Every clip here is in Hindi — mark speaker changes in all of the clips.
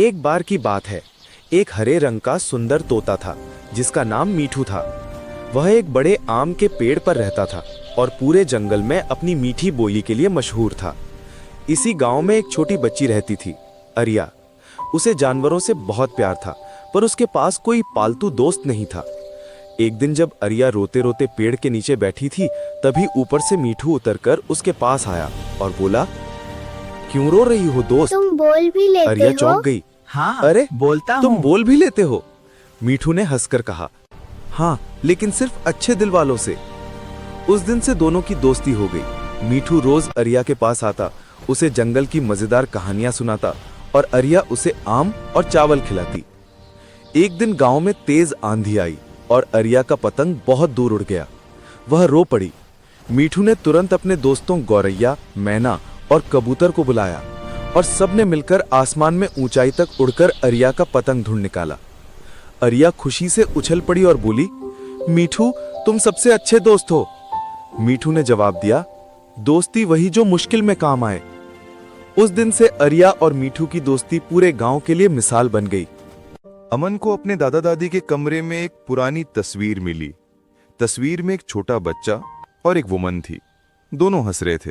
Speaker 1: एक बार की बात है। एक हरे रंग का सुंदर तोता था जिसका नाम मीठू था। वह एक बड़े आम के पेड़ पर रहता था और पूरे जंगल में अपनी मीठी बोली के लिए मशहूर था। इसी गांव में एक छोटी बच्ची रहती थी, अरिया। उसे जानवरों से बहुत प्यार था, पर उसके पास कोई पालतू दोस्त नहीं था। एक दिन जब अरिया रोते रोते पेड़ के नीचे बैठी थी, तभी ऊपर से मीठू उतरकर उसके पास आया और बोला, क्यों रो रही हो दोस्त?
Speaker 2: तुम बोल भी लेते हो?
Speaker 1: अरिया चौंक गई।
Speaker 3: हाँ,
Speaker 1: अरे
Speaker 3: बोलता
Speaker 1: तुम
Speaker 3: हूँ।
Speaker 1: बोल भी लेते हो? मीठू ने हंसकर कहा, हाँ, लेकिन सिर्फ अच्छे दिल वालों से। उस दिन से दोनों की दोस्ती हो गई। मीठू रोज अरिया के पास आता, उसे जंगल की मजेदार कहानियां सुनाता और अरिया उसे आम और चावल खिलाती। एक दिन गांव में तेज आंधी आई और अरिया का पतंग बहुत दूर उड़ गया। वह रो पड़ी। मीठू ने तुरंत अपने दोस्तों गौरैया, मैना और कबूतर को बुलाया और सबने मिलकर आसमान में ऊंचाई तक उड़कर अरिया का पतंग ढूंढ निकाला। अरिया खुशी से उछल पड़ी और बोली, मीठू, तुम सबसे अच्छे दोस्त हो। मीठू ने जवाब दिया, दोस्ती वही जो मुश्किल में काम आए। उस दिन से अरिया और मीठू की दोस्ती पूरे गांव के लिए मिसाल बन गई।
Speaker 4: अमन को अपने दादा दादी के कमरे में एक पुरानी तस्वीर मिली। तस्वीर में एक छोटा बच्चा और एक वुमन थी। दोनों हंस रहे थे।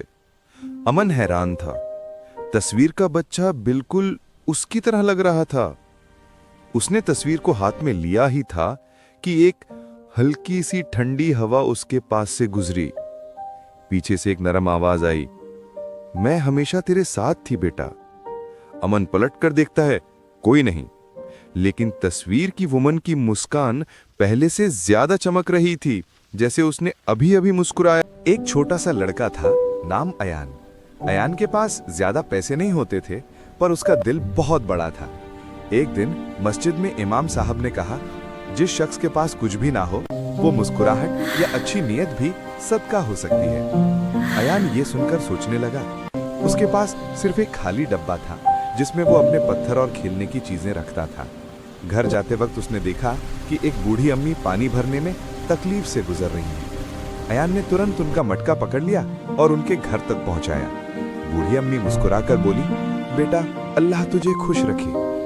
Speaker 4: अमन हैरान था। तस्वीर का बच्चा बिल्कुल उसकी तरह लग रहा था। उसने तस्वीर को हाथ में लिया ही था कि एक हल्की सी ठंडी हवा उसके पास से गुजरी। पीछे से एक नरम आवाज आई, मैं हमेशा तेरे साथ थी बेटा। अमन पलट कर देखता है, कोई नहीं, लेकिन तस्वीर की वुमन की मुस्कान पहले से ज्यादा चमक रही थी, जैसे उसने अभी अभी मुस्कुराया। एक छोटा सा लड़का था, नाम अयान। अयान के पास ज्यादा पैसे नहीं होते थे, पर उसका दिल बहुत बड़ा था। एक दिन मस्जिद में इमाम साहब ने कहा, जिस शख्स के पास कुछ भी ना हो, वो मुस्कुराहट या अच्छी नीयत भी सदका हो सकती है। अयान ये सुनकर सोचने लगा। उसके पास सिर्फ एक खाली डब्बा था जिसमें वो अपने पत्थर और खेलने की चीजें रखता था। घर जाते वक्त उसने देखा कि एक बूढ़ी अम्मी पानी भरने में तकलीफ से गुजर रही है। अयान ने तुरंत उनका मटका पकड़ लिया और उनके घर तक पहुंचाया। बूढ़ी अम्मी मुस्कुराकर बोली, बेटा, अल्लाह तुझे खुश रखे,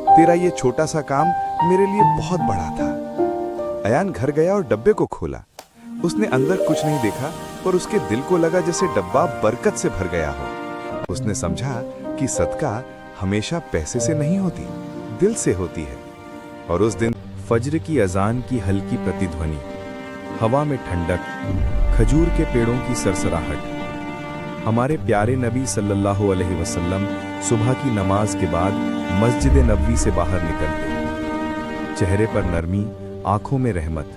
Speaker 4: तेरा ये छोटा सा काम मेरे लिए बहुत बड़ा था। अयान घर गया और डब्बे को खोला। उसने अंदर कुछ नहीं देखा, पर उसके दिल को लगा जैसे डब्बा बरकत से भर गया हो। उसने समझा कि सदका हमेशा पैसे से नहीं होती, दिल से होती है। और उस दिन फज्र की अजान की हल्की प्रतिध्वनि, हवा में ठंडक, खजूर के पेड़ों की सरसराहट। हमारे प्यारे नबी सल्लल्लाहु अलैहि वसल्लम सुबह की नमाज के बाद मस्जिद नबवी से बाहर निकलते। चेहरे पर नरमी, आंखों में रहमत।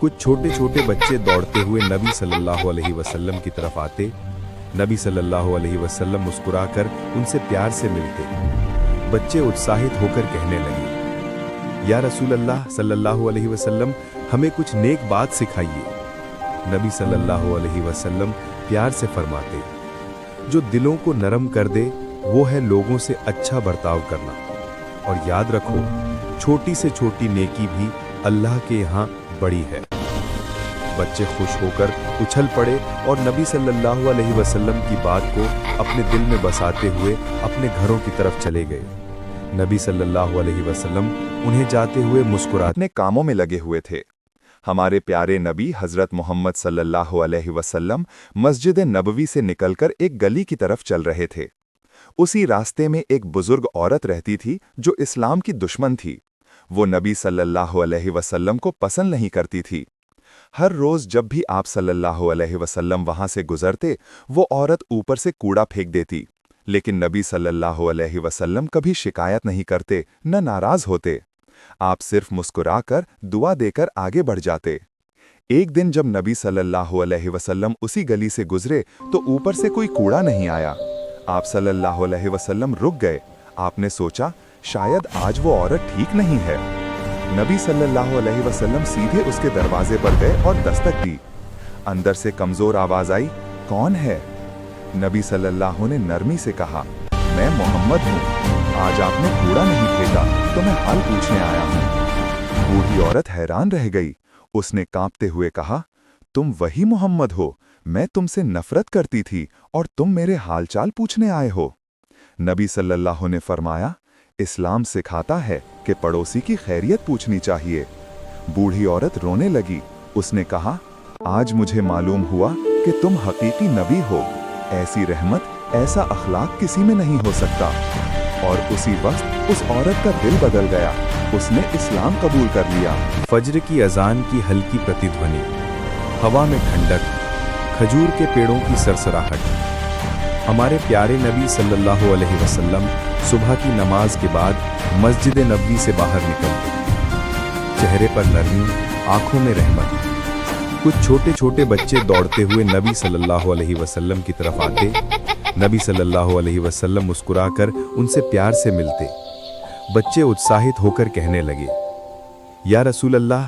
Speaker 4: कुछ छोटे छोटे बच्चे दौड़ते हुए नबी सल्लल्लाहु अलैहि वसल्लम की तरफ आते। नबी सल्लल्लाहु अलैहि वसल्लम मुस्कुराकर उनसे प्यार से मिलते। बच्चे उत्साहित होकर कहने लगे, या रसूल अल्लाह सल्लल्लाहु अलैहि वसल्लम, हमें कुछ नेक बात सिखाइए। नबी सल्लल्लाहु अलैहि वसल्लम प्यार से फरमाते, जो दिलों को नरम कर दे वो है लोगों से अच्छा बर्ताव करना। और याद रखो, छोटी से छोटी नेकी भी अल्लाह के यहाँ बड़ी है। बच्चे खुश होकर उछल पड़े और नबी सल्लल्लाहु अलैहि वसल्लम की बात को अपने दिल में बसाते हुए अपने घरों की तरफ चले गए। नबी सल्लल्लाहु अलैहि वसल्लम उन्हें जाते हुए मुस्कुराते कामों में लगे हुए थे। हमारे प्यारे नबी हजरत मोहम्मद सल्लल्लाहु अलैहि वसल्लम मस्जिद नबवी से निकलकर एक गली की तरफ चल रहे थे। उसी रास्ते में एक बुजुर्ग औरत रहती थी जो इस्लाम की दुश्मन थी। वो नबी सल्लल्लाहु अलैहि वसल्लम को पसंद नहीं करती थी। हर रोज जब भी आप सल्लल्लाहु अलैहि वसल्लम वहां से गुजरते, वो औरत ऊपर से कूड़ा फेंक देती। लेकिन नबी सल्लल्लाहु अलैहि वसल्लम कभी शिकायत नहीं करते, न नाराज होते। आप सिर्फ मुस्कुराकर दुआ देकर आगे बढ़ जाते। एक दिन जब नबी सल्लल्लाहु अलैहि वसल्लम उसी गली से गुजरे तो ऊपर से कोई कूड़ा नहीं आया। आप सल्लल्लाहु अलैहि वसल्लम रुक गए। आपने सोचा, शायद आज वो औरत ठीक नहीं है। नबी सल्लल्लाहु अलैहि वसल्लम सीधे उसके दरवाजे पर गए और दस्तक दी। अंदर से कमजोर आवाज आई, कौन है? नबी सल्लल्लाहु ने नरमी से कहा, मैं मोहम्मद हूँ। आज आपने कूड़ा नहीं फेंका तो मैं हाल पूछने आया हूँ। बूढ़ी औरत हैरान रह गई। उसने कांपते हुए कहा, तुम वही मोहम्मद हो, मैं तुमसे नफरत करती थी और तुम मेरे हालचाल पूछने आए हो। नबी सल्लल्लाहु ने फरमाया,
Speaker 2: इस्लाम सिखाता है कि पड़ोसी की खैरियत पूछनी चाहिए। बूढ़ी औरत रोने लगी। उसने कहा, आज मुझे मालूम हुआ कि तुम हकीकी नबी हो। ऐसी रहमत, ऐसा अखलाक किसी में नहीं हो सकता। और उसी वक्त उस औरत का दिल बदल गया। उसने इस्लाम कबूल कर लिया।
Speaker 1: फज्र की अजान की हल्की प्रतिध्वनि, हवा में ठंडक, खजूर के पेड़ों की सरसराहट। हमारे प्यारे नबी सल्लल्लाहु अलैहि वसल्लम सुबह की नमाज के बाद मस्जिद नबवी से बाहर निकलते। चेहरे पर नरमी, आंखों में रहमत। कुछ छोटे छोटे बच्चे दौड़ते हुए नबी सल्लल्लाहु अलैहि वसल्लम की तरफ आते। नबी सल्लल्लाहु अलैहि वसल्लम मुस्कुराकर उनसे प्यार से मिलते। बच्चे उत्साहित होकर कहने लगे, या रसूल अल्लाह,